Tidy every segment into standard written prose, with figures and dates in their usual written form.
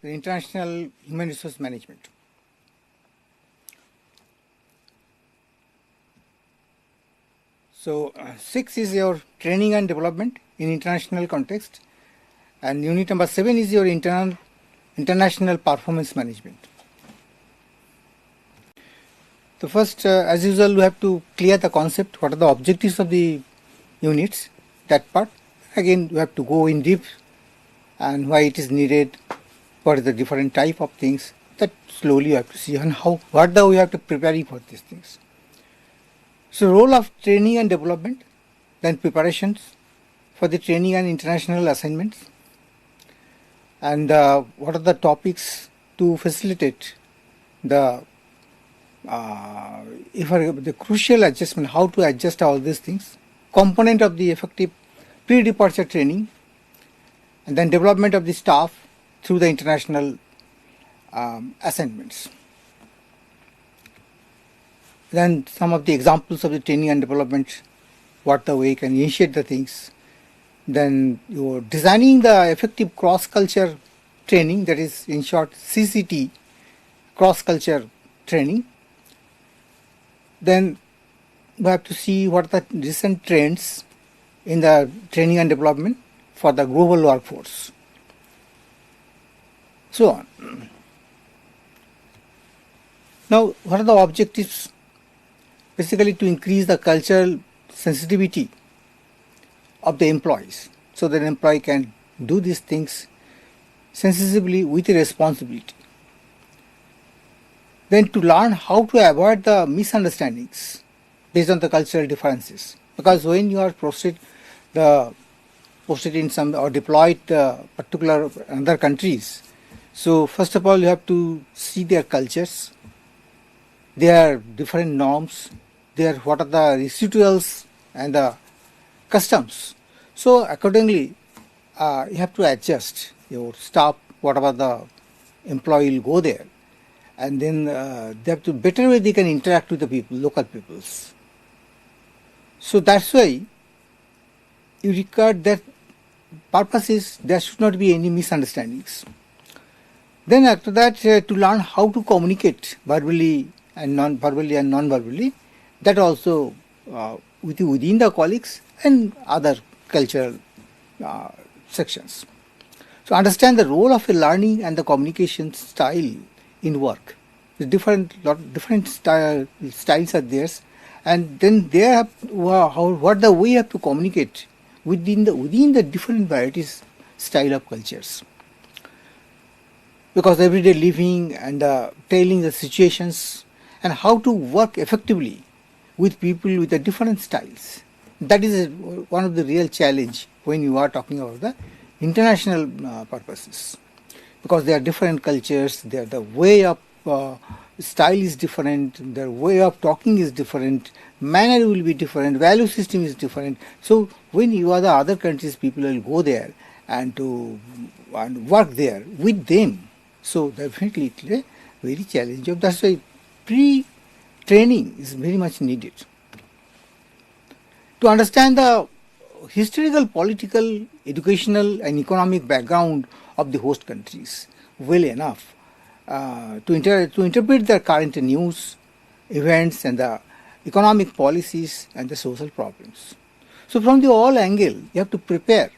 the international human resource management. So 6 is your training and development in international context, and unit number 7 is your international performance management. So first, as usual, we have to clear the concept, what are the objectives of the units, that part. Again, we have to go in deep and why it is needed, what is the different type of things, that slowly you have to see, and we have to prepare for these things. So role of training and development, then preparations for the training and international assignments, and what are the topics to facilitate the the crucial adjustment, how to adjust all these things, component of the effective pre-departure training, and then development of the staff through the international assignments. Then some of the examples of the training and development, what the way you can initiate the things. Then you're designing the effective cross-culture training, that is in short CCT, cross-culture training. Then we have to see what are the recent trends in the training and development for the global workforce. So on. Now, what are the objectives? Basically to increase the cultural sensitivity of the employees, so that an employee can do these things sensibly with responsibility. Then to learn how to avoid the misunderstandings based on the cultural differences, because when you are posted in some or deployed particular other countries, so first of all you have to see their cultures, their different norms, what are the rituals and the customs. So accordingly you have to adjust your staff, whatever the employee will go there, and then they have to better way they can interact with the people, local peoples. So that's why you require that purpose is there should not be any misunderstandings. Then after that to learn how to communicate verbally and non-verbally, that also within the colleagues and other cultural sections. So understand the role of a learning and the communication style in work. The different styles are there, and then they have what the way you have to communicate within the different varieties style of cultures. Because everyday living and telling the situations and how to work effectively with people with the different styles. That is one of the real challenge when you are talking about the international purposes, because there are different cultures, the way of style is different, their way of talking is different, manner will be different, value system is different. So when you are the other countries, people will go there and work there with them. So definitely it is a very challenging. That's why pre-training is very much needed. To understand the historical, political, educational and economic background of the host countries well enough to interpret the current news, events and the economic policies and the social problems. So from the all angle, you have to prepare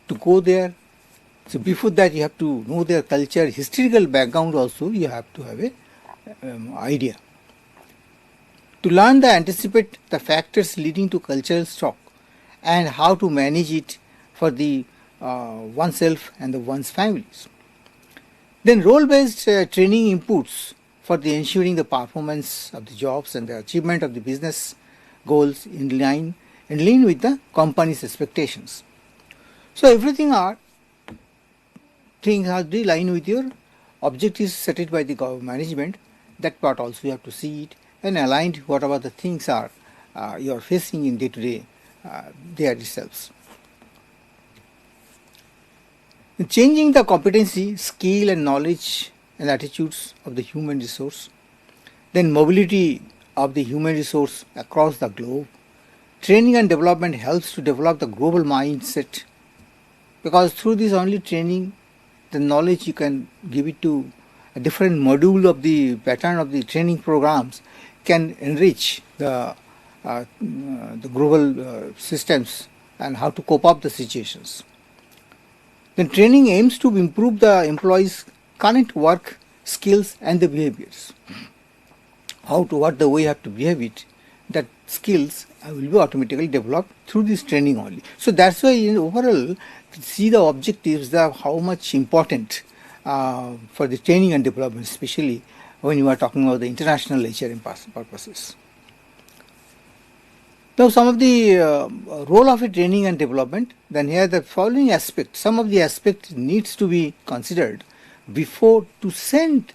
to go there. So before that you have to know their culture, historical background also you have to have a idea. To learn anticipate the factors leading to cultural shock and how to manage it for the oneself and one's families. Then role-based training inputs for the ensuring the performance of the jobs and the achievement of the business goals in line with the company's expectations. So everything things are in line with your objectives set by the management. That part also you have to see it and aligned whatever the things are you are facing in day-to-day there itself. Changing the competency, skill and knowledge and attitudes of the human resource, then mobility of the human resource across the globe. Training and development helps to develop the global mindset, because through this only training the knowledge you can give it to a different module of the pattern of the training programs can enrich the global systems and how to cope up the situations. Then training aims to improve the employees' current work skills and the behaviors. What the way you have to behave it, that skills will be automatically developed through this training only. So that's why in overall, see the objectives, how much important for the training and development, especially when you are talking about the international HRM purposes. Now some of the role of a training and development, then here the following aspects, some of the aspects needs to be considered before to send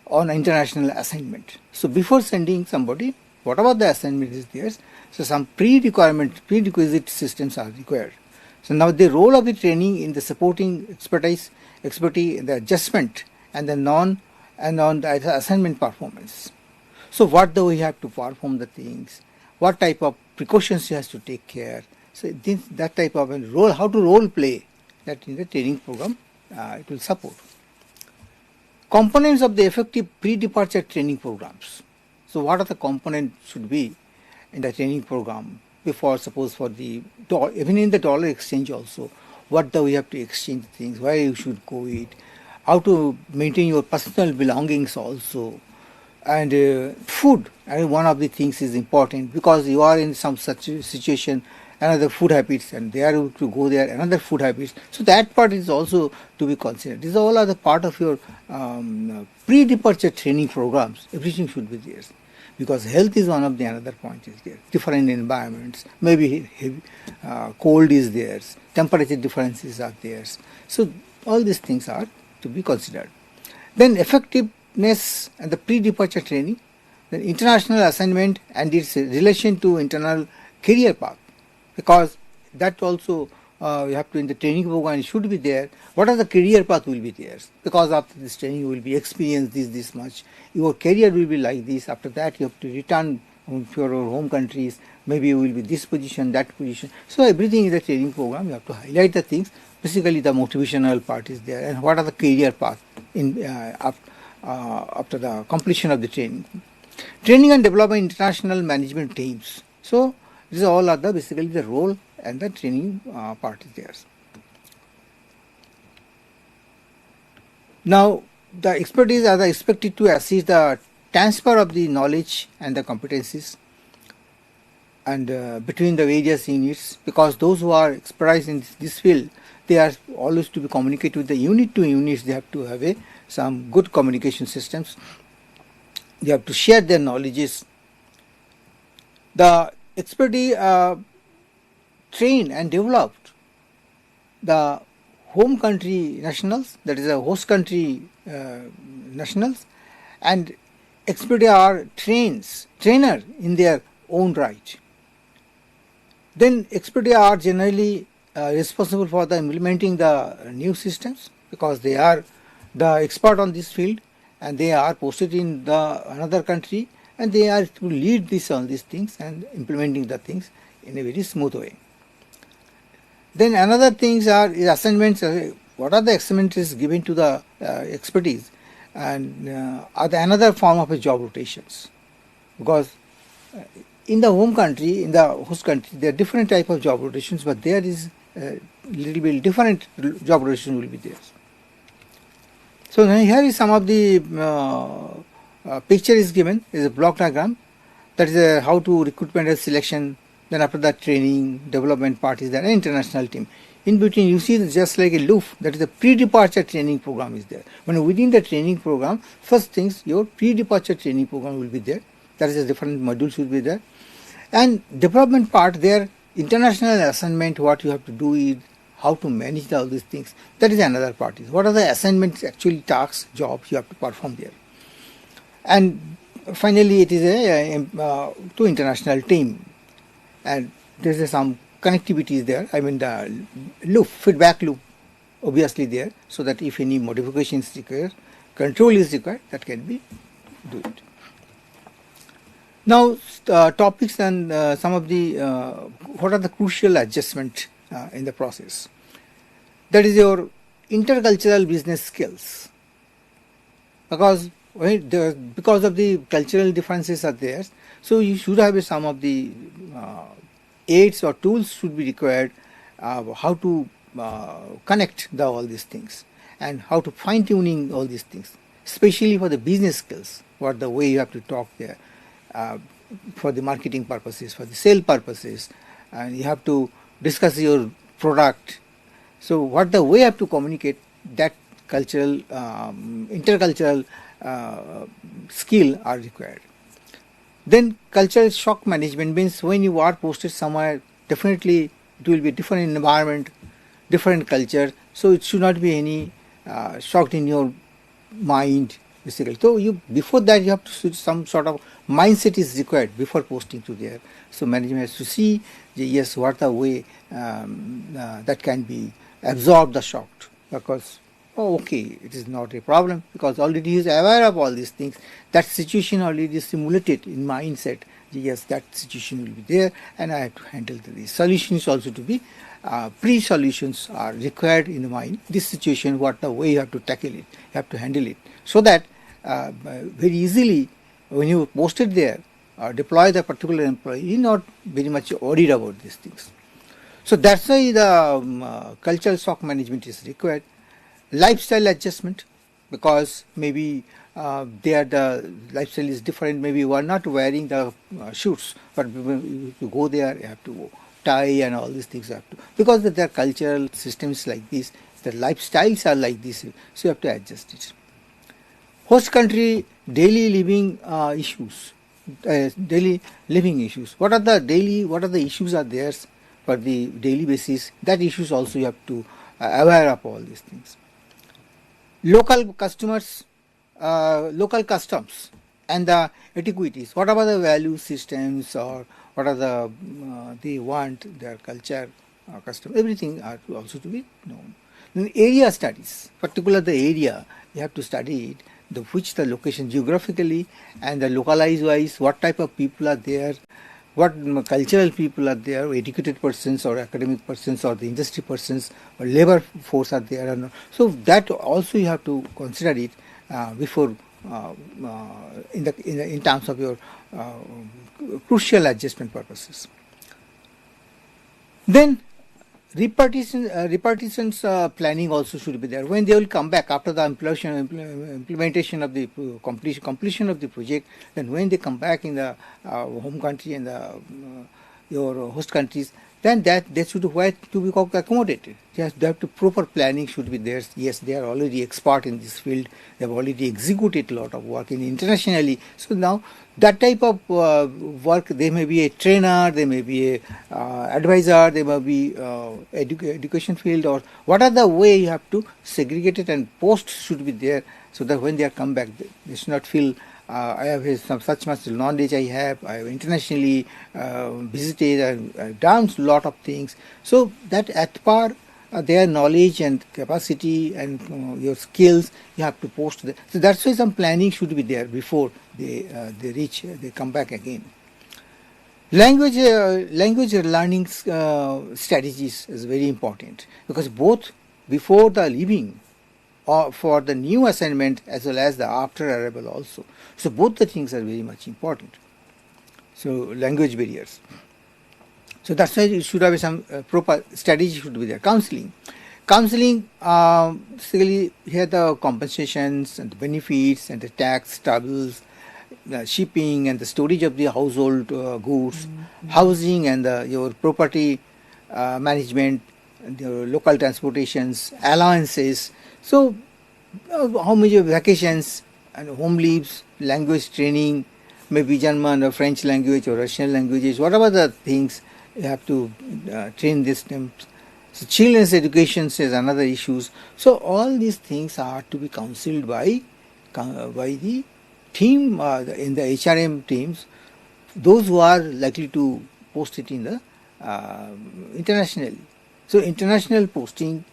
on international assignment. So before sending somebody, whatever the assignment is there, so some prerequisite systems are required. So now the role of the training in the supporting expertise, the adjustment and the on the assignment performance. So what do we have to perform the things, what type of precautions he has to take care. So that type of role, how to role play that in the training program it will support. Components of the effective pre-departure training programs. So what are the components should be in the training program before, suppose for the, even in the dollar exchange also, what do we have to exchange things, where you should go it, how to maintain your personal belongings also, and food. And one of the things is important because you are in some such situation, another food habits, and they are to go there, another food habits. So that part is also to be considered. These all are the part of your pre-departure training programs. Everything should be there, because health is one of the another point is there. Different environments, maybe heavy, cold is there, temperature differences are there. So all these things are to be considered. Then effectiveness and the pre-departure training, then international assignment and its relation to internal career path, because that also you have to in the training program should be there. What are the career path will be there? Because after this training you will be experienced this much. Your career will be like this. After that you have to return to your home countries. Maybe you will be this position, that position. So everything in the training program you have to highlight the things. Basically the motivational part is there, and what are the career path in after the completion of the training. Training and development international management teams. So these all are basically the role and the training part is there. Now the expertise are expected to assist the transfer of the knowledge and the competencies and between the various units, because those who are expertise in this field, they are always to be communicate with the unit to units. They have to have some good communication systems. They have to share their knowledges. The expertise trained and developed the home country nationals, that is a host country nationals, and expertise are trainer in their own right. Then expertise are generally responsible for the implementing the new systems, because they are the expert on this field and they are posted in the another country, and they are to lead all these things and implementing the things in a very smooth way. Then another things are assignments. What are the assignments given to the expertise, and are the another form of a job rotations, because in the home country, in the host country, there are different type of job rotations, but there is a little bit different job rotation will be there. So now here is some of the picture is given, is a block diagram, that is how to recruitment and selection. Then after that training, development part is there, an international team. In between you see just like a loop, that is the pre-departure training program is there. When within the training program, first things your pre-departure training program will be there. That is a different modules will be there. And development part there, international assignment, what you have to do is how to manage all these things. That is another part. What are the assignments, actually tasks, jobs you have to perform there. And finally it is a to international team. And there is some connectivity is there. I mean the loop, feedback loop, obviously there, so that if any modification is required, control is required, that can be do it. Now topics and some of the what are the crucial adjustment in the process. That is your intercultural business skills, because because of the cultural differences are there. So you should have some of the aids or tools should be required, how to connect all these things and how to fine tuning all these things, especially for the business skills, what the way you have to talk there, for the marketing purposes, for the sale purposes, and you have to discuss your product. So what the way you have to communicate, that cultural, intercultural skill are required. Then cultural shock management means when you are posted somewhere, definitely it will be different environment, different culture, so it should not be any shock in your mind basically. So you, before that you have to switch, some sort of mindset is required before posting to there. So management has to see, yes, what the way that can be absorb the shock, because okay, it is not a problem because already he is aware of all these things. That situation already is simulated in mindset. Yes, that situation will be there, and I have to handle these solutions also to be pre-solutions are required in the mind. This situation, what the way you have to tackle it, you have to handle it, so that very easily when you post it there or deploy the particular employee, you are not very much worried about these things. So that's why the cultural shock management is required. Lifestyle adjustment, because maybe the lifestyle is different. Maybe you are not wearing the shoes, but if you go there, you have to tie and all these things. You have to, because their cultural systems like this, the lifestyles are like this, so you have to adjust it. Host country daily living issues, daily living issues. What are the issues are there for the daily basis? That issues also you have to aware of all these things. Local customers, local customs and the etiquettes. What about the value systems, or what are the they want, their culture, custom, everything are also to be known. Then area studies, particular the area, you have to study it, which the location geographically and the localized wise, what type of people are there, what cultural people are there, educated persons or academic persons or the industry persons or labor force are there or not. So that also you have to consider it before in terms of your crucial adjustment purposes. Then repartitions planning also should be there. When they will come back after the implementation of the completion of the project, then when they come back in the home country and your host countries, then they should where to be accommodated. Just they have to proper planning should be there. Yes, they are already expert in this field. They have already executed a lot of work internationally. So now that type of work, they may be a trainer, they may be a advisor, they may be education field, or what are the way you have to segregate it, and post should be there, so that when they are come back, they should not feel I have some such much knowledge I have internationally visited and done a lot of things. So that at par their knowledge and capacity and your skills, you have to post there. So that's why some planning should be there before they come back again. Language learning strategies is very important, because both before the leaving or for the new assignment as well as the after arrival also. So both the things are very much important. So language barriers. So that's why you should have some proper strategy should be there. Counseling, basically here the compensations and the benefits and the tax troubles, the shipping and the storage of the household goods, housing and your property management, and your local transportations, allowances. So how many vacations and home leaves, language training, maybe German or French language or Russian languages, whatever the things you have to train this them. So children's education is another issues. So all these things are to be counseled by the team in the HRM teams, those who are likely to post it in the internationally. So international posting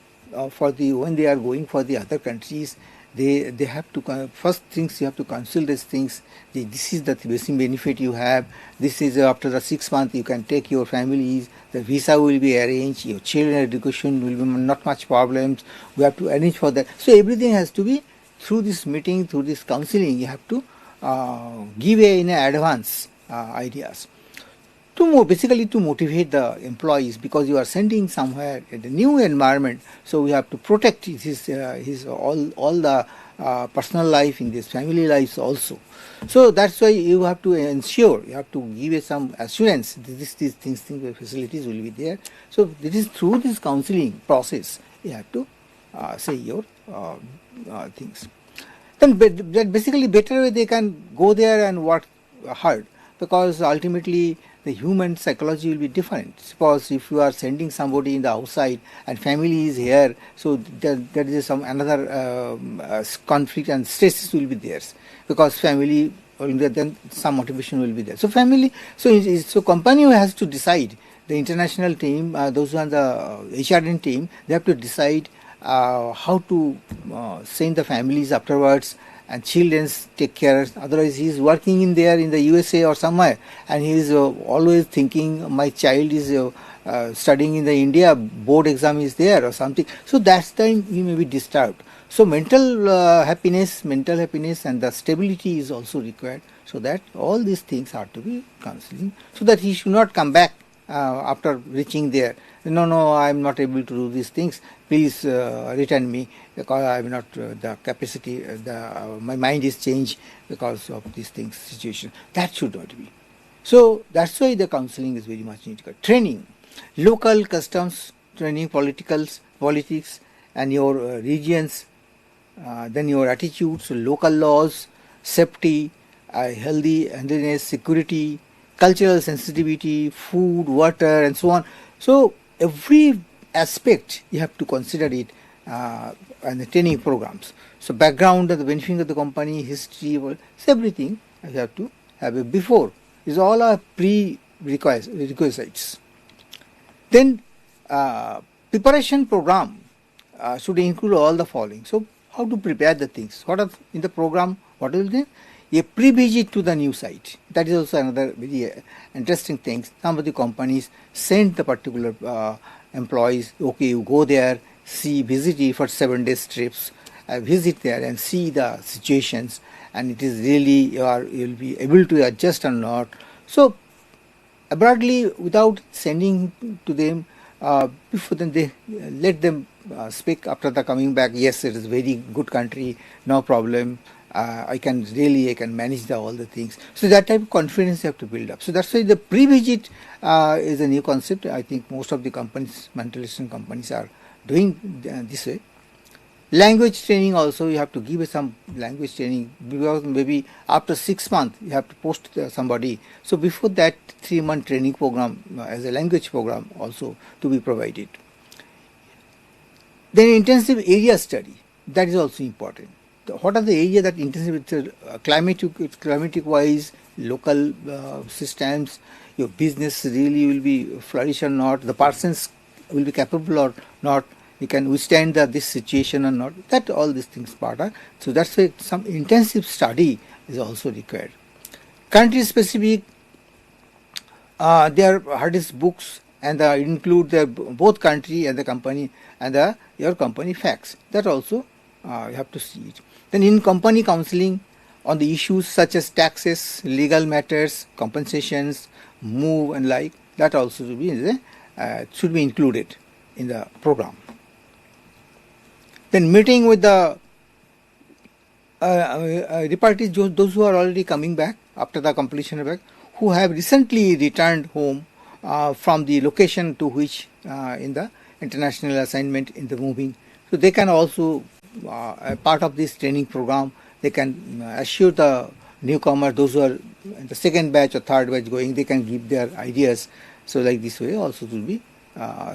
for the when they are going for the other countries, They have to, first things you have to conceal these things. This is the basic benefit you have. This is after the 6 months you can take your families. The visa will be arranged. Your children education will be not much problems. We have to arrange for that. So everything has to be through this meeting, through this counseling. You have to give in advance ideas. Basically to motivate the employees, because you are sending somewhere in the new environment, so we have to protect his all the personal life in this family lives also. So that's why you have to ensure, you have to give some assurance these things facilities will be there. So this is through this counseling process you have to say your things. Then that basically better way they can go there and work hard, because ultimately the human psychology will be different. Suppose if you are sending somebody in the outside and family is here, so there is some another conflict and stresses will be there, because family, then some motivation will be there. So family, so company has to decide. The international team, those who are the HRM team, they have to decide how to send the families afterwards, and children take care. Otherwise he is working in the USA or somewhere, and he is always thinking my child is studying in the India, board exam is there or something. So that's time he may be disturbed. So mental happiness and the stability is also required, so that all these things are to be counseling, so that he should not come back after reaching there. No, I am not able to do these things. Please return me, because I am not the capacity. My mind is changed because of these things situation. That should not be. So that's why the counseling is very much needed. Training, local customs training, politics, and your regions. Then your attitudes, local laws, safety, healthiness, security, cultural sensitivity, food, water, and so on. So every aspect you have to consider it and the training programs. So background of the benefit of the company, history, so everything you have to have it before. Is all our prerequisites. Then preparation program should include all the following. So how to prepare the things? What are in the program? What is it? A pre-visit to the new site. That is also another very interesting thing. Some of the companies send the particular employees, okay, you go there, visit it for 7 days trips, visit there and see the situations, and it is really, you'll be able to adjust or not. So broadly, without sending to them, before then they let them speak after the coming back. Yes, it is very good country, no problem. I can manage all the things. So that type of confidence you have to build up. So that's why the pre-visit is a new concept. I think most of the companies, multinational companies, are doing this way. Language training also, you have to give some language training, because maybe after 6 months you have to post somebody. So before that, 3-month training program as a language program also to be provided. Then intensive area study, that is also important. What are the area that intensive, climatic wise, local systems, your business really will be flourish or not, the persons will be capable or not, you can withstand this situation or not, that all these things part are. So that's why some intensive study is also required. Country specific, there are hardest books, and include both country and the company and your company facts. That also you have to see it. Then in company counseling on the issues such as taxes, legal matters, compensations, move and like, that also should be included in the program. Then meeting with the repartees, those who are already coming back after the completion of back, who have recently returned home from the location to which in the international assignment in the moving. So they can also part of this training program, they can assure the newcomer, those who are in the second batch or third batch going, they can give their ideas. So like this way also will be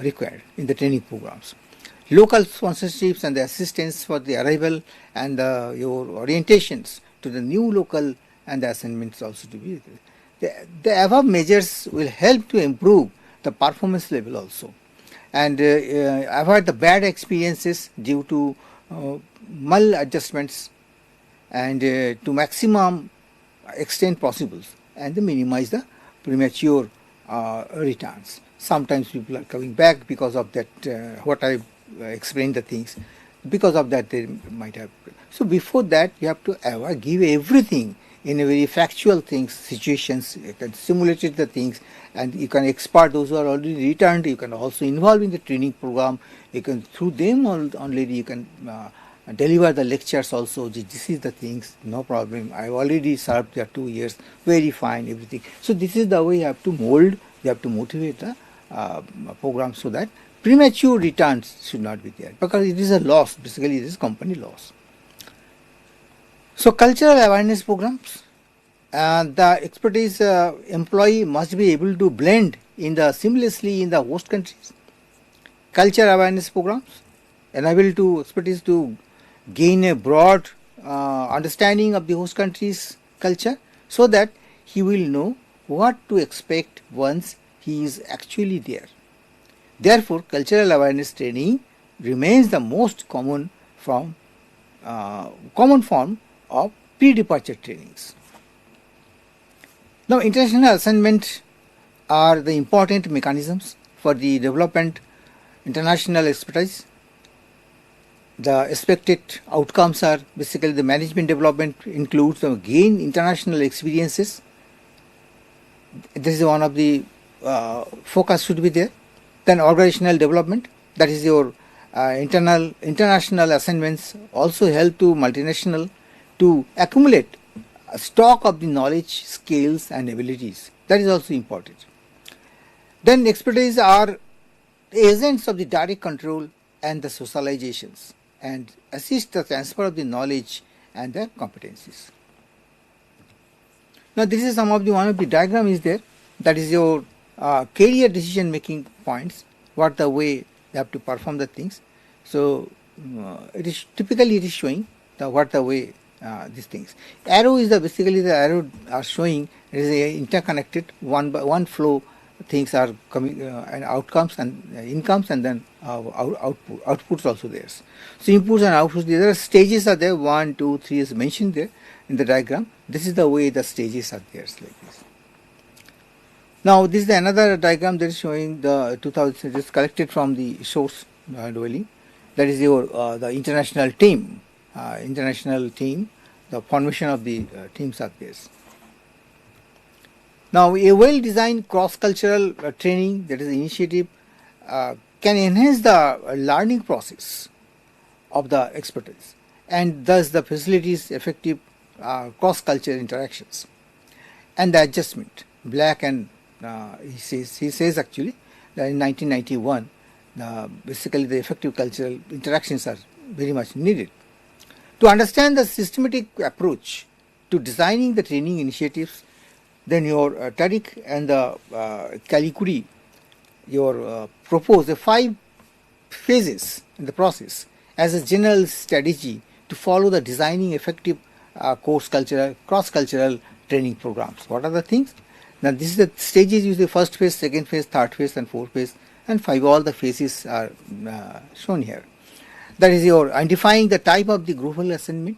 required in the training programs. Local sponsorships and the assistance for the arrival and your orientations to the new local and the assignments also to be. The above measures will help to improve the performance level also, and avoid the bad experiences due to maladjustments and to maximum extent possible, and minimize the premature returns. Sometimes people are coming back because of that, what I explained the things, because of that they might have. So before that you have to ever give everything in a very factual things, situations, you can simulate the things, and you can expert those who are already returned, you can also involve in the training program, you can through them already you can deliver the lectures also. This is the things, no problem, I have already served there 2 years, very fine, everything. So this is the way you have to mold, you have to motivate the program, so that premature returns should not be there, because it is a loss, basically it is company loss. So cultural awareness programs, the expertise employee must be able to blend in the seamlessly in the host countries. Culture awareness programs enable to expertise to gain a broad understanding of the host country's culture, so that he will know what to expect once he is actually there. Therefore, cultural awareness training remains the most common form of pre-departure trainings. Now, international assignment are the important mechanisms for the development international expertise. The expected outcomes are basically the management development includes the gain international experiences. This is one of the focus should be there. Then organizational development, that is your international assignments also help to multinational to accumulate a stock of the knowledge, skills and abilities. That is also important. Then expertise are agents of the direct control and the socializations, and assist the transfer of the knowledge and the competencies. Now this is some of the one of the diagram is there, that is your career decision making points, what the way you have to perform the things. So it is typically it is showing the what the way these things. Arrow is the basically the arrow are showing it is a interconnected one by one flow, things are coming and outcomes and incomes, and then outputs also there. So inputs and outputs, there are stages are there, 1, 2, 3 is mentioned there in the diagram. This is the way the stages are there, like this. Now this is another diagram that is showing the 2000, it is collected from the source dwelling. That is your the international team, the formation of the teams are there. Now a well-designed cross-cultural training, that is initiative, can enhance the learning process of the expertise, and thus the facilities effective cross-cultural interactions and the adjustment. Black and he says actually that in 1991 basically the effective cultural interactions are very much needed. To understand the systematic approach to designing the training initiatives, then your Tariq and the Kalikuri propose the 5 phases in the process as a general strategy to follow the designing effective cross-cultural training programs. What are the things? Now this is the stages, use the first phase, second phase, third phase and fourth phase, and 5 all the phases are shown here. That is your identifying the type of the groupal assignment.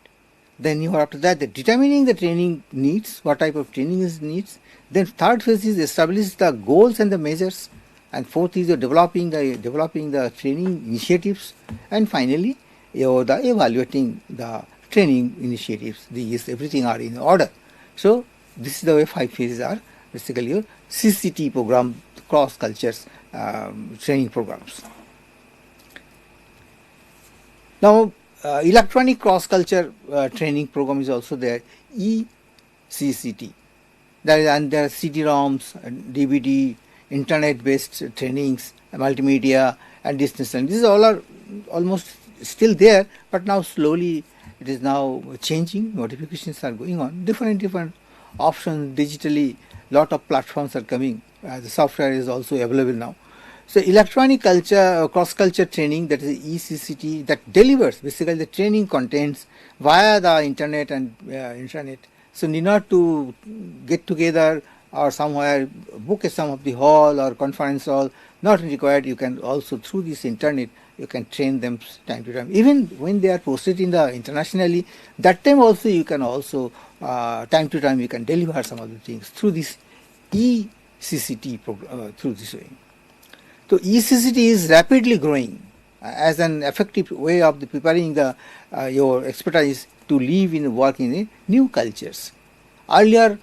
Then you are after that the determining the training needs, what type of training is needs. Then third phase is establish the goals and the measures, and fourth is developing the training initiatives, and finally the evaluating the training initiatives. These everything are in order. So this is the way 5 phases are basically your CCT program, cross cultures training programs. Now electronic cross culture training program is also there, ECCT. And there are CD-ROMs, DVD, internet based trainings, multimedia and distance learning. These all are almost still there, but now slowly it is now changing. Notifications are going on, different options digitally. Lot of platforms are coming. The software is also available now. So electronic culture, cross-culture training, that is ECCT, that delivers basically the training contents via the internet and intranet. So need not to get together or somewhere book some of the hall or conference hall, not required. You can also through this internet you can train them time to time. Even when they are posted in the internationally, that time also you can also time to time you can deliver some of the things through this ECCT through this way. So ECCT is rapidly growing as an effective way of the preparing the your expertise to live and work in a new cultures. Earlier,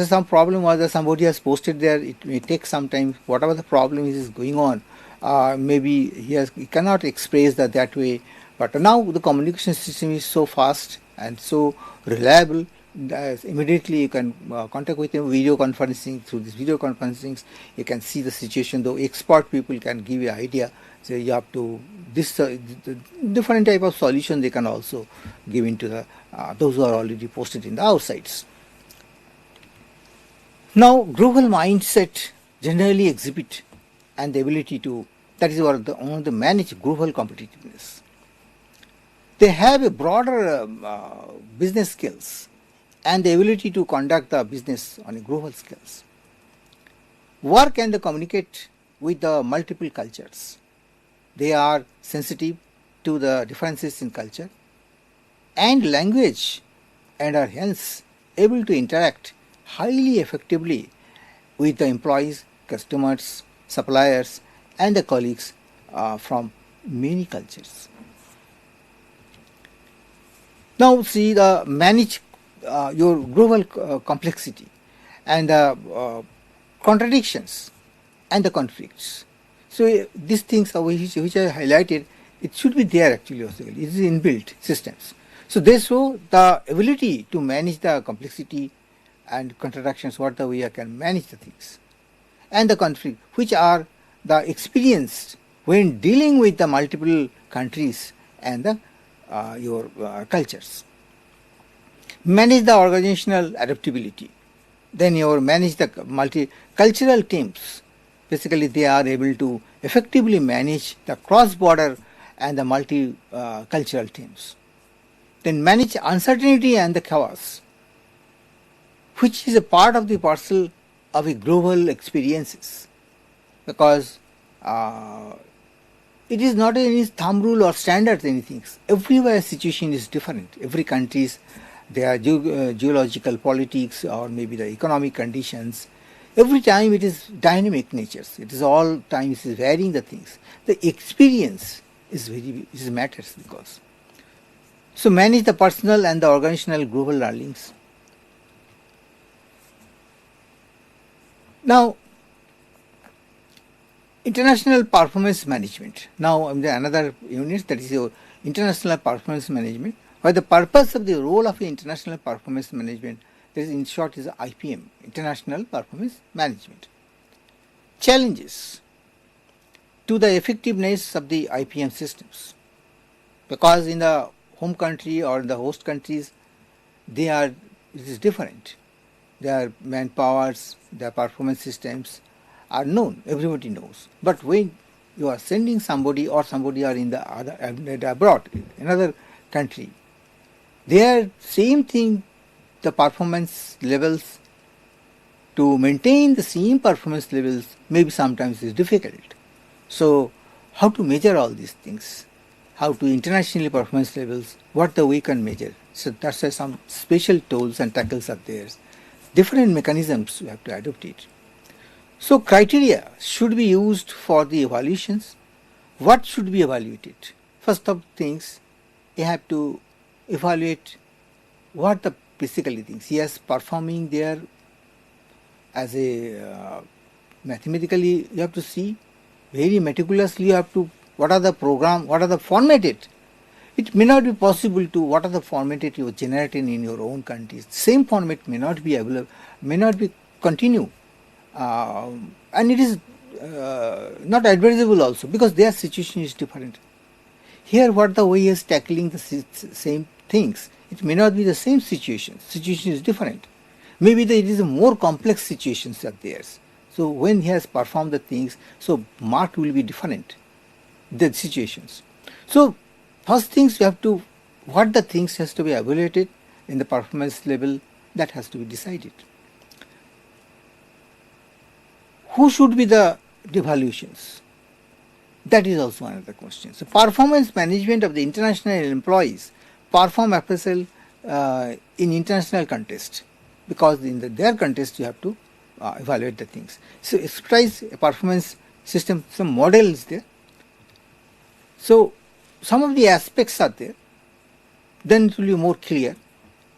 some problem was that somebody has posted there. It may take some time. Whatever the problem is going on, maybe he cannot express that way. But now the communication system is so fast and so reliable that immediately you can contact with him video conferencing. Through this video conferencing, you can see the situation. Though expert people can give you an idea. So you have to this the different type of solution they can also give into the those who are already posted in the outsides. Now, global mindset generally exhibit and the ability to, that is one of the manage global competitiveness. They have a broader business skills and the ability to conduct the business on a global scales. Work and communicate with the multiple cultures. They are sensitive to the differences in culture and language and are hence able to interact highly effectively with the employees, customers, suppliers and the colleagues from many cultures. Now see the manage your global complexity and the contradictions and the conflicts. So these things which I highlighted, it should be there actually also. It is inbuilt systems. So they show the ability to manage the complexity and contradictions, what the way I can manage the things, and the conflict, which are the experienced when dealing with the multiple countries and the your cultures. Manage the organizational adaptability. Then you manage the multicultural teams. Basically, they are able to effectively manage the cross-border and the multicultural teams. Then manage uncertainty and the chaos, which is a part of the parcel of a global experiences, because it is not any thumb rule or standard anything. Everywhere situation is different. Every country's their geological politics or maybe the economic conditions. Every time it is dynamic natures. It is all times is varying the things. The experience is matters because. So manage the personal and the organizational global learnings. Now, international performance management. Now, another unit, that is your international performance management, where the purpose of the role of the international performance management, that is in short is IPM, International Performance Management. Challenges to the effectiveness of the IPM systems, because in the home country or in the host countries, it is different. Their manpowers, their performance systems are known, everybody knows. But when you are sending somebody or somebody are in the other abroad, another country, their same thing, the performance levels, to maintain the same performance levels maybe sometimes is difficult. So how to measure all these things? How to internationally performance levels, what the we can measure? So that's why some special tools and tackles are there. Different mechanisms we have to adopt it. So criteria should be used for the evaluations. What should be evaluated? First of things, you have to evaluate what the basically things. Yes, performing there as a mathematically you have to see very meticulously. You have to what are the program, what are the formatted. It may not be possible to what are the formatted you are generating in your own countries. Same format may not be available, may not be continue, and it is not advisable also because their situation is different. Here, what the way is tackling the same things, it may not be the same situation. Situation is different. Maybe it is a more complex situations are theirs. So when he has performed the things, so mark will be different. The situations. So first things you have to, what the things has to be evaluated in the performance level, that has to be decided. who should be the devaluations? That is also another question. So performance management of the international employees perform appraisal in international contest, because in their contest you have to evaluate the things. So expertise performance system, some model is there. So some of the aspects are there. Then it will be more clear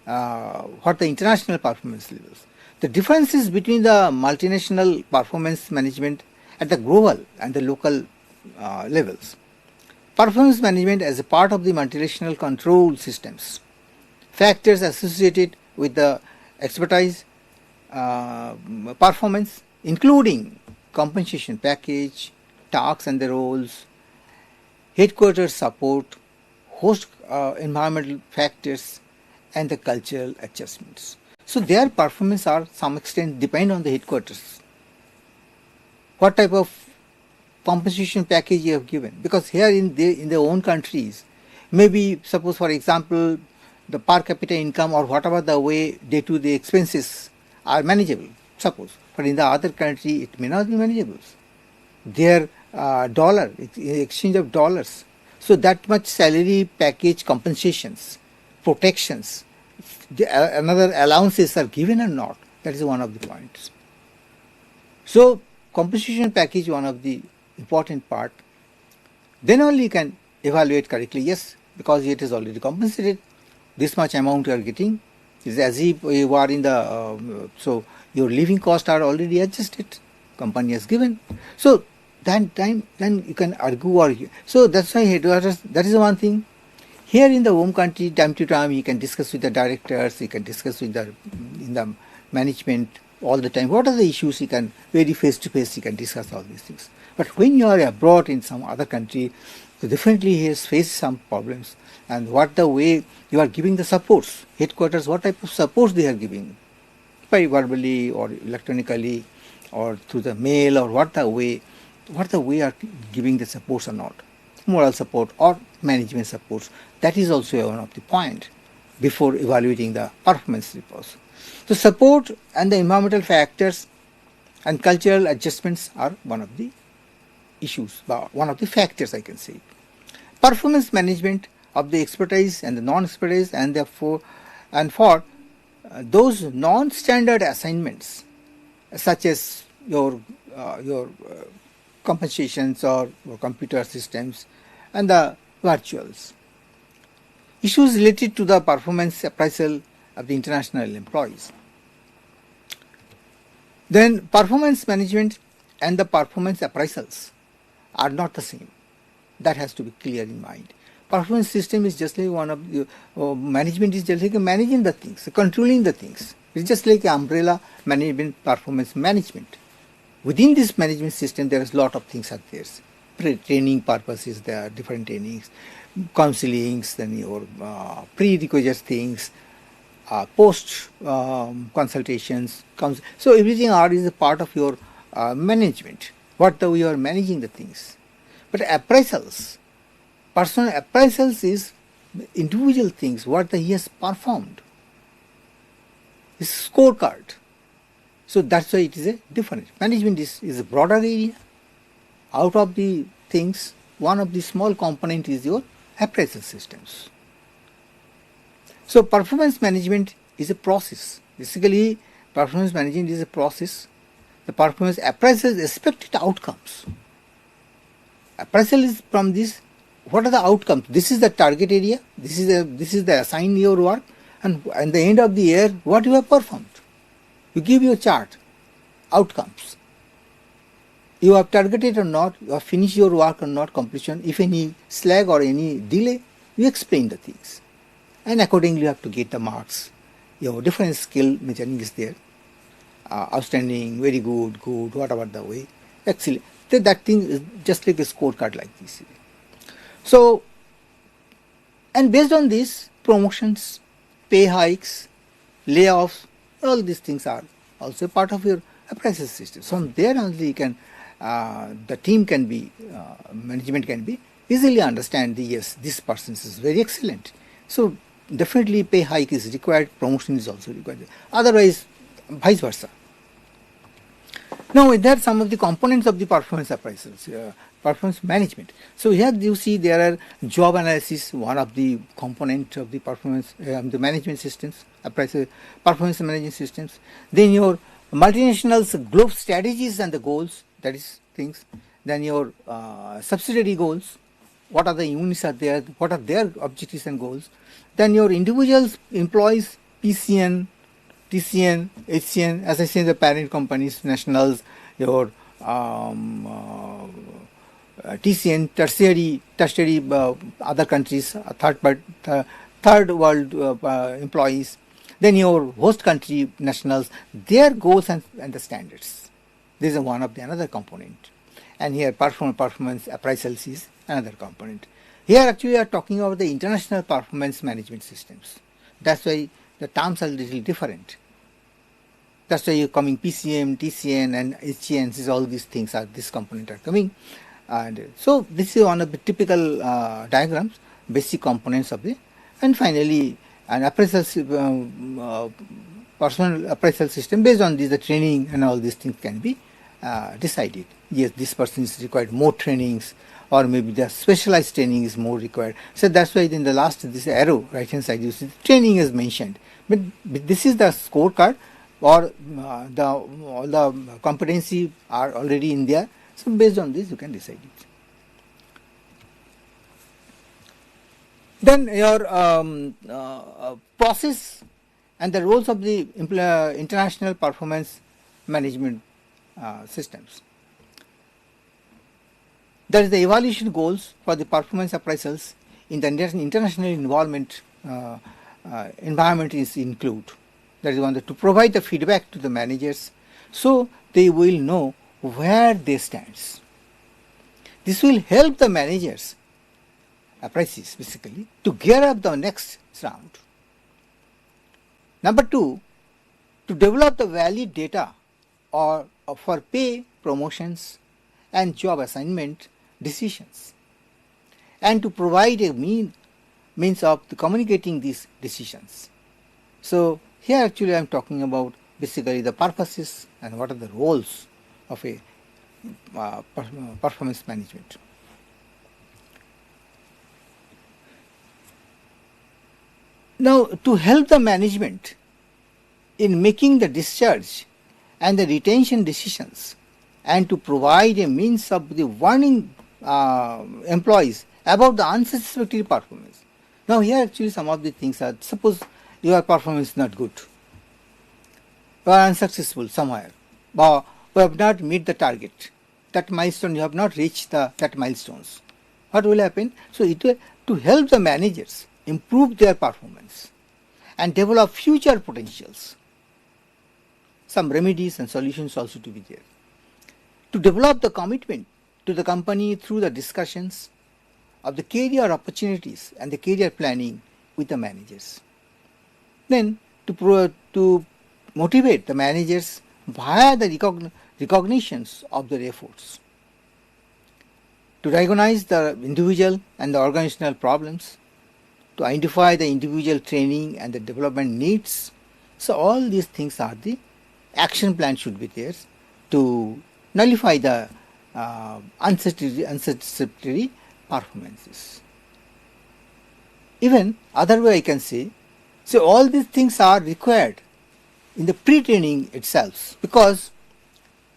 what the international performance levels. The differences between the multinational performance management at the global and the local levels. Performance management as a part of the multinational control systems. Factors associated with the expertise performance, including compensation package, tasks and the roles, headquarters support, host environmental factors, and the cultural adjustments. So their performance are some extent depend on the headquarters. What type of compensation package you have given? Because here in their own countries, maybe suppose for example the per capita income or whatever the way day-to-day expenses are manageable, suppose, but in the other country it may not be manageable. Their dollar, exchange of dollars, so that much salary package compensations, protections, another allowances are given or not, that is one of the points. So compensation package one of the important part, then only you can evaluate correctly. Yes, because it is already compensated, this much amount you are getting, is as if you are in the, so your living costs are already adjusted, company has given. So that time, then you can argue. So that's why headquarters, that is one thing. Here in the home country, time to time, you can discuss with the directors, you can discuss with the, in the management all the time. What are the issues you can, very face to face, you can discuss all these things. But when you are abroad in some other country, so definitely he has faced some problems. And what the way you are giving the supports, headquarters, what type of supports they are giving, by verbally or electronically or through the mail, or what the way are giving the supports or not, moral support or management supports. That is also one of the point before evaluating the performance reports. So support and the environmental factors and cultural adjustments are one of the issues, one of the factors I can say. Performance management of the expertise and the non-expertise, and therefore for those non-standard assignments such as your compensations or computer systems and the virtuals. Issues related to the performance appraisal of the international employees. Then performance management and the performance appraisals are not the same. That has to be clear in mind. Performance system is just like one of the, management is just like managing the things, controlling the things. It's just like umbrella management, performance management. Within this management system, there is a lot of things are there. Training purposes, there are different trainings, counselings, then your prerequisite things, post consultations. So everything is a part of your management. What the way you are managing the things. But appraisals, personal appraisals is individual things, what he has performed. His scorecard. So that's why it is a different. Management is a broader area. Out of the things, one of the small component is your appraisal systems. So performance management is a process. Basically, performance management is a process. The performance appraisals expected outcomes. Appraisal is from this, what are the outcomes? This is the target area, this is the assigned your work, and at the end of the year, what you have performed. You give your chart, outcomes. You have targeted or not, you have finished your work or not, completion. If any slag or any delay, you explain the things. And accordingly, you have to get the marks. Your different skill measuring is there. Outstanding, very good, good, whatever the way. Excellent. That thing is just like a scorecard like this. So, and based on this, promotions, pay hikes, layoffs, all these things are also part of your appraisal system. So from there only you can, the team can be, management can be easily understand the, yes, this person is very excellent. So definitely pay hike is required, promotion is also required. Otherwise, vice versa. Now, there are some of the components of the performance appraisals, performance management. So here you see there are job analysis, one of the component of the performance, the management systems, appraisal, performance management systems. Then your multinationals group strategies and the goals, that is things. Then your subsidiary goals, what are the units are there, what are their objectives and goals. Then your individuals, employees, PCN, TCN, HCN, as I say, the parent companies, nationals, your TCN, tertiary other countries, third world employees, then your host country nationals, their goals and the standards. This is one of the another component. And here performance appraisals is another component. Here actually we are talking about the international performance management systems. That's why the terms are a little different. That's why you're coming PCM, TCN and HCN, all these things are, this component are coming. And so this is one of the typical diagrams, basic components of the, and finally an appraisal, personal appraisal system. Based on this, the training and all these things can be decided. Yes, this person is required more trainings, or maybe the specialized training is more required. So that's why in the last, this arrow right hand side, you see training is mentioned. But this is the scorecard, or all the competency are already in there. So based on this, you can decide it. Then your process and the roles of the international performance management systems. That is the evaluation goals for the performance appraisals in the international involvement environment is include. That is one, to provide the feedback to the managers so they will know where they stand. This will help the managers, appraisees basically, to gear up the next round. Number 2, to develop the valid data or for pay, promotions and job assignment decisions, and to provide a means of communicating these decisions. So here actually I am talking about basically the purposes and what are the roles of a performance management. Now, to help the management in making the discharge and the retention decisions, and to provide a means of the warning employees about the unsatisfactory performance. Now here actually some of the things are, suppose your performance is not good, you are unsuccessful somewhere, or you have not met the target, that milestone, you have not reached that milestones. What will happen? So it will, to help the managers improve their performance and develop future potentials, some remedies and solutions also to be there. To develop the commitment to the company through the discussions of the career opportunities and the career planning with the managers. Then to motivate the managers via the recognitions of their efforts. To recognize the individual and the organizational problems, to identify the individual training and the development needs. So all these things are the action plan should be there to nullify the unsatisfactory performances. Even other way I can say, so all these things are required in the pre-training itself, because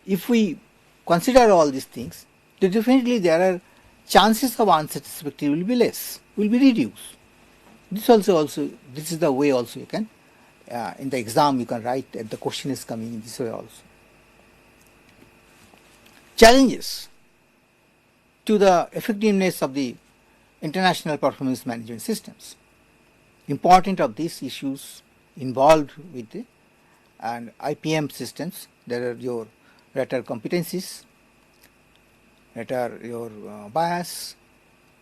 if we consider all these things, then definitely there are chances of unsatisfactory will be less, will be reduced. This this is the way also you can, in the exam you can write that the question is coming in this way also. Challenges to the effectiveness of the international performance management systems. Important of these issues involved with the IPM systems. There are your rater competencies, rater your bias,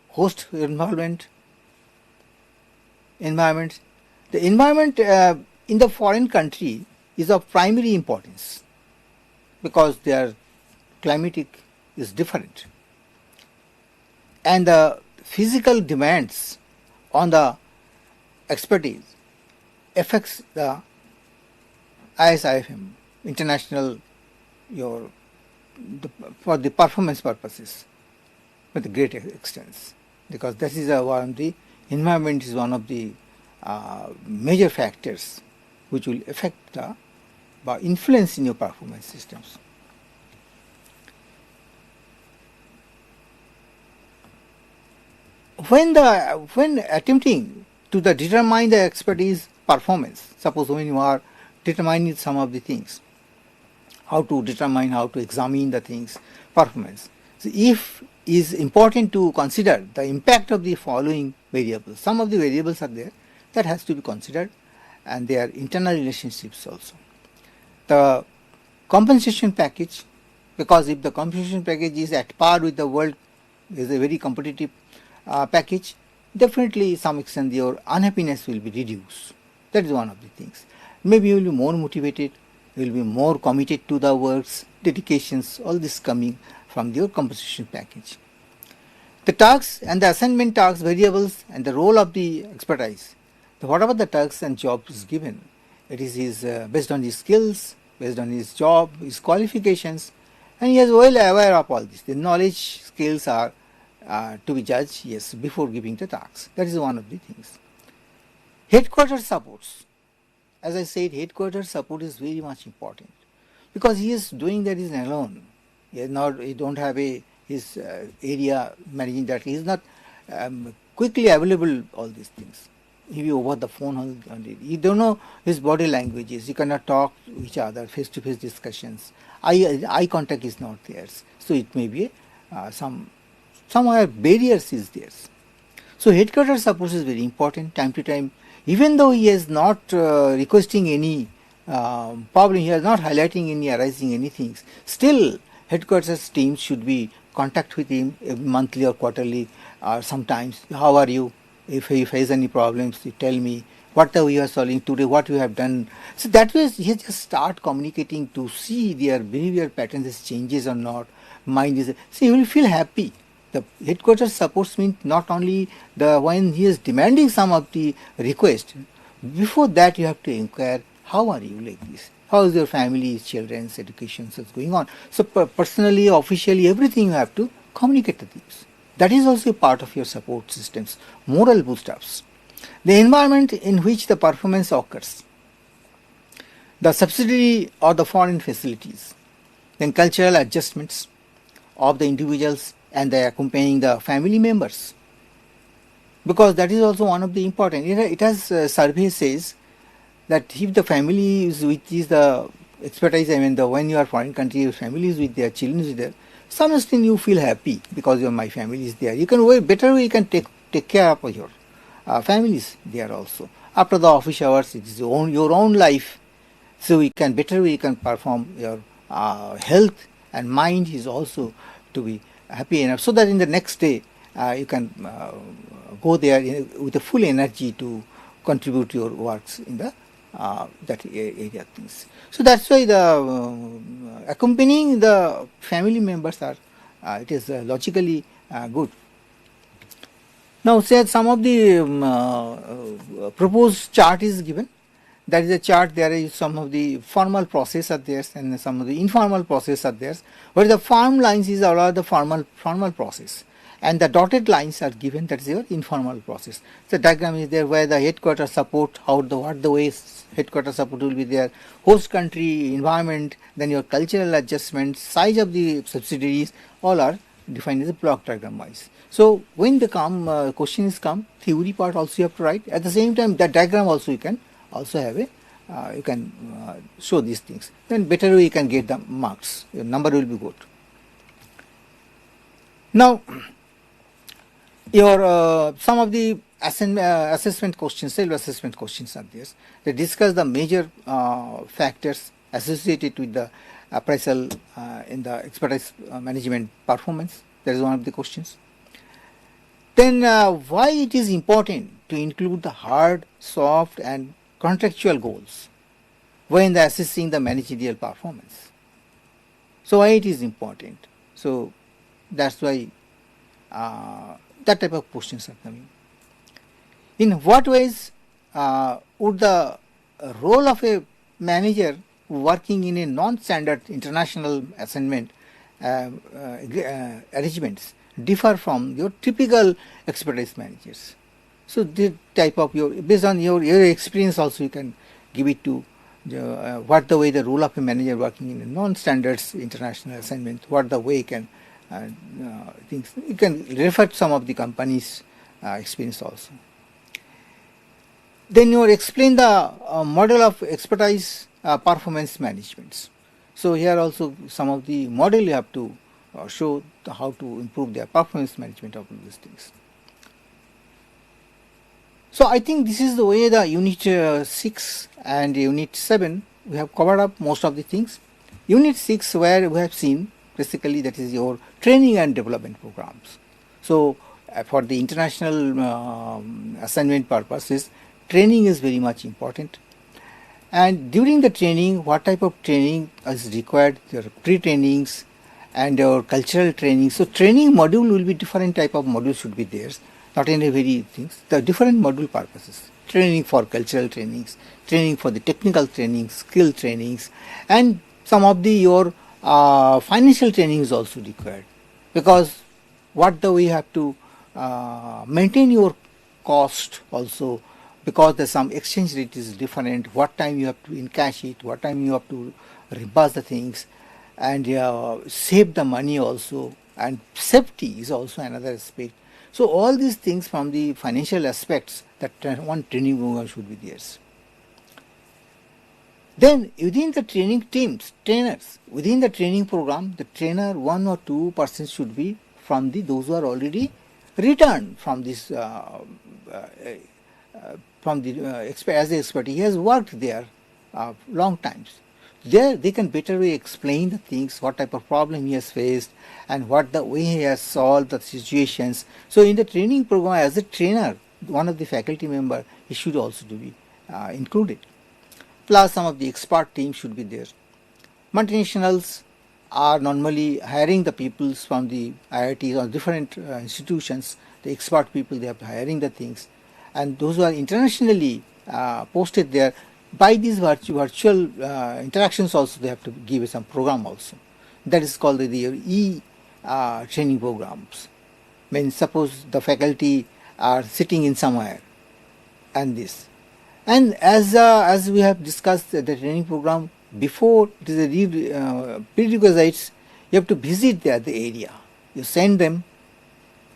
host environment. The environment in the foreign country is of primary importance because their climatic is different, and the physical demands on the expertise affects the ISIFM, international your for the performance purposes with a great extent, because that is one of the environment is one of the major factors which will affect the influence in your performance systems. When attempting to determine the expertise performance, suppose when you are determining some of the things, how to determine, how to examine the things performance. So if is important to consider the impact of the following variables. Some of the variables are there that has to be considered, and their internal relationships also. The compensation package, because if the compensation package is at par with the world, is a very competitive package, definitely some extent your unhappiness will be reduced. That is one of the things. Maybe you will be more motivated, you will be more committed to the works, dedications, all this coming from your compensation package. The tasks and the assignment tasks variables and the role of the expertise. So whatever the tasks and job is given, it is his, based on his skills, based on his job, his qualifications, and he is well aware of all this. The knowledge, skills are to be judged, yes, before giving the tasks. That is one of the things. Headquarters supports. As I said, headquarters support is very much important, because he is doing that is alone. He is not. He don't have his area managing that. He is not quickly available. All these things. He will over the phone. You don't know his body languages. You cannot talk to each other, face-to-face discussions. Eye contact is not there. So it may be somewhere barriers is there. So headquarters support is very important. Time to time, even though he is not requesting any problem, he is not highlighting any arising anything. Still, headquarters teams should be contact with him monthly or quarterly, or sometimes. How are you? If he has any problems, you tell me. What we are solving today, what you have done. So that way, he just start communicating to see their behavior patterns changes or not. Mind is, see, he will feel happy. The headquarters supports means not only the when he is demanding some of the request. Before that, you have to inquire, how are you like this? How is your family, children's education is going on? So personally, officially, everything you have to communicate to these. That is also a part of your support systems, moral boost-ups. The environment in which the performance occurs, the subsidiary or the foreign facilities, then cultural adjustments of the individuals and the accompanying the family members, because that is also one of the important. It has survey says that if the family is with the expertise, I mean when you are foreign country, your family is with their children is there, some extent you feel happy because my family is there. You can better way you can take care of your families there also. After the office hours, it is your own life, so you can better way you can perform your health and mind is also to be happy enough, so that in the next day you can go there with a full energy to contribute to your works in the that area things. So that's why the accompanying the family members are it is logically good. Now, say some of the proposed chart is given. That is a chart. There is some of the formal process are there and some of the informal process are there. Where the farm lines is all the formal process, and the dotted lines are given. That is your informal process. The diagram is there where the headquarters support, what the ways headquarters support will be there, host country, environment, then your cultural adjustments, size of the subsidiaries, all are defined as a block diagram wise. So when the questions come, theory part also you have to write. At the same time, that diagram also you can also have you can show these things. Then better you can get the marks. Your number will be good. Now, your some of the assessment questions, self-assessment questions are there. They discuss the major factors associated with the appraisal in the expertise management performance. That is one of the questions. Then why it is important to include the hard, soft and contractual goals when assessing the managerial performance. So why it is important? So that's why that type of questions are coming. In what ways would the role of a manager working in a non-standard international assignment arrangements differ from your typical expertise managers. So this type of based on your experience also you can give it to what the way the role of a manager working in a non-standards international assignment, what the way can things. You can refer to some of the companies' experience also. Then you explain the model of expertise performance management. So here also some of the model you have to show how to improve their performance management of these things. So I think this is the way the unit 6 and unit 7 we have covered up most of the things. Unit 6 where we have seen basically that is your training and development programs. So for the international assignment purposes, training is very much important. And during the training, what type of training is required? There are pre-trainings and your cultural training. So training module will be different type of module should be there, not in a very things. The different module purposes. Training for cultural trainings, training for the technical trainings, skill trainings, and some of the your financial training is also required, because what the way you have to maintain your cost also, because the some exchange rate is different, what time you have to encash it, what time you have to reimburse the things, and save the money also, and safety is also another aspect. So all these things from the financial aspects that one training program should be there. Then within the training teams, trainers, within the training program, the trainer 1 or 2% should be from the those who are already returned from this as an expert. He has worked there long times. There they can better way explain the things, what type of problem he has faced and what the way he has solved the situations. So in the training program as a trainer, one of the faculty member, he should also to be included. Plus some of the expert team should be there. Multinationals are normally hiring the people from the IITs or different institutions, the expert people, they are hiring the things, and those who are internationally posted there, by these virtual interactions also they have to give some program also. That is called the training programs. When suppose the faculty are sitting in somewhere and this. And as we have discussed the training program before, it is a prerequisites, you have to visit the area. You send them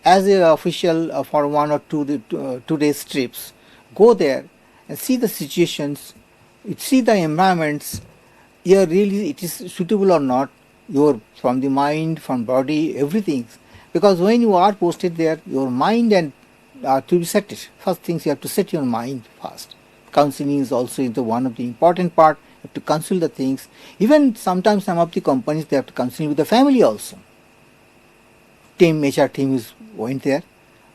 as an official for 1 or 2 days trips. Go there and see the situations, see the environments. Here really it is suitable or not. Your from the mind, from body, everything. Because when you are posted there, your mind and to be set it. First things you have to set your mind first. Counseling is also one of the important part. You have to counsel the things. Even sometimes some of the companies they have to counsel with the family also. HR team is went there.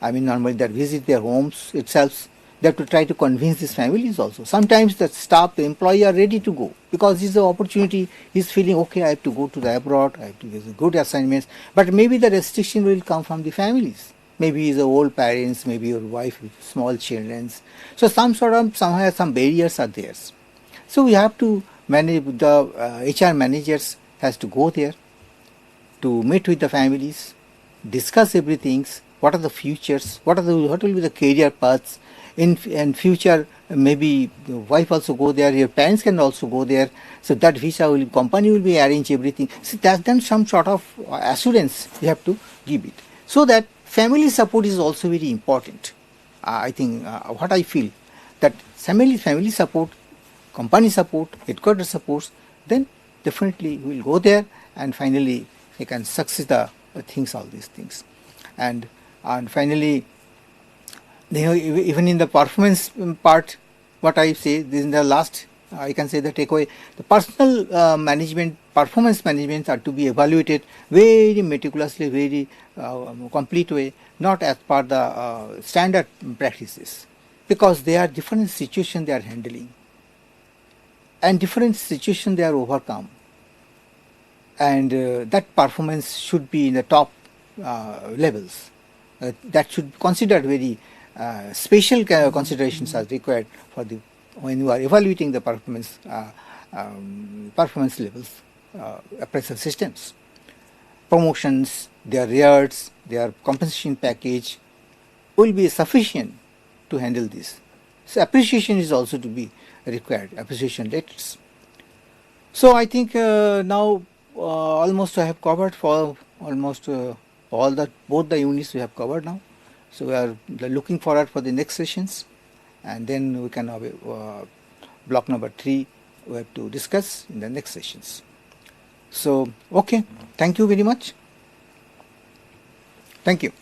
I mean normally they visit their homes itself. They have to try to convince these families also. Sometimes the staff, the employee are ready to go because this is the opportunity. He's feeling okay. I have to go to the abroad. I have to get good assignments. But maybe the restriction will come from the families. Maybe he's old parents, maybe your wife with small children. So somehow some barriers are there. So we have to manage, the HR managers has to go there to meet with the families, discuss everything, what are the futures, what will be the career paths. In future, maybe the wife also go there, your parents can also go there. So that visa company will be arrange everything. So that's then some sort of assurance you have to give it. So that family support is also very important. I think what I feel that family support, company support, headquarters supports, then definitely we will go there and finally they can succeed the things, all these things. And finally, even in the performance part, what I say, this is the last, I can say the takeaway, the personal management, performance management are to be evaluated very meticulously, very complete way, not as per the standard practices, because they are different situations they are handling and different situations they are overcome, and that performance should be in the top levels. That should be considered very special considerations are required for the when you are evaluating the performance levels appraisal systems. promotions, their rewards, their compensation package will be sufficient to handle this. So appreciation is also to be required, appreciation letters. So I think now almost I have covered for almost both the units we have covered now. So we are looking forward for the next sessions, and then we can have block number 3 we have to discuss in the next sessions. So okay, thank you very much. Thank you.